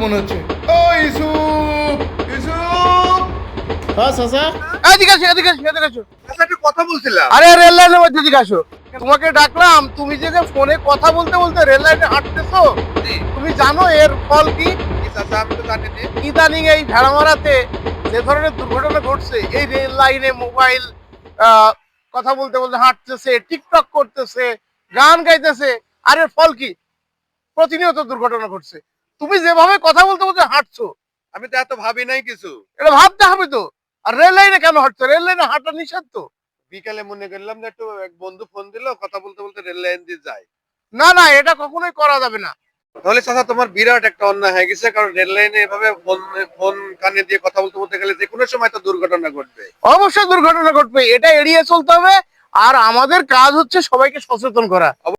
মনে হচ্ছে। ও ইউসুফ, ইউসুফ। হ্যাঁ চাচা। এদিকে আসো, এদিকে আসো, এদিকে আসো। আচ্ছা একটু কথা বলছিলাম। আরে রেল লাইনের মধ্যে এদিকে আসো। তোমাকে ডাকলাম, তুমি যে ফোনে কথা বলতে বলতে রেল লাইনে হাঁটতেছো, তুমি জানো এর ফল কি? কি চাচা, আমি তো জানি না। ইদানিং এই ভেড়ামারাতে যে ধরনের দুর্ঘটনা ঘটছে, এই রেল লাইনে মোবাইল কথা বলতে বলতে হাঁটতেছে, টিকটক করতেছে, গান গাইতেছে, আর এর ফল কি? প্রতিনিয়ত দুর্ঘটনা ঘটছে। তুমি যেভাবে কথা বলতে বলতে হাঁটছো, আমি তো এত ভাবি নাই কিছু। এটা ভাবতে হবে তো। আর রেল লাইনে কেন হাঁটছো? রেল লাইনে হাঁটা নিষেধ তো। বিকালে মনে করলাম যে একটু এক বন্ধু ফোন দিল, কথা বলতে বলতে রেল লাইন দিয়ে যায়। না না, এটা কখনোই করা যাবে না। তাহলে চাচা তোমার বিরাট একটা অন্যায় হয়ে গেছে, কারণ রেল লাইনে এভাবে ফোন ফোন কানে দিয়ে কথা বলতে বলতে গেলে যে কোনো সময় তো দুর্ঘটনা ঘটবে। অবশ্যই দুর্ঘটনা ঘটবে, এটা এড়িয়ে চলতে হবে। আর আমাদের কাজ হচ্ছে সবাইকে সচেতন করা।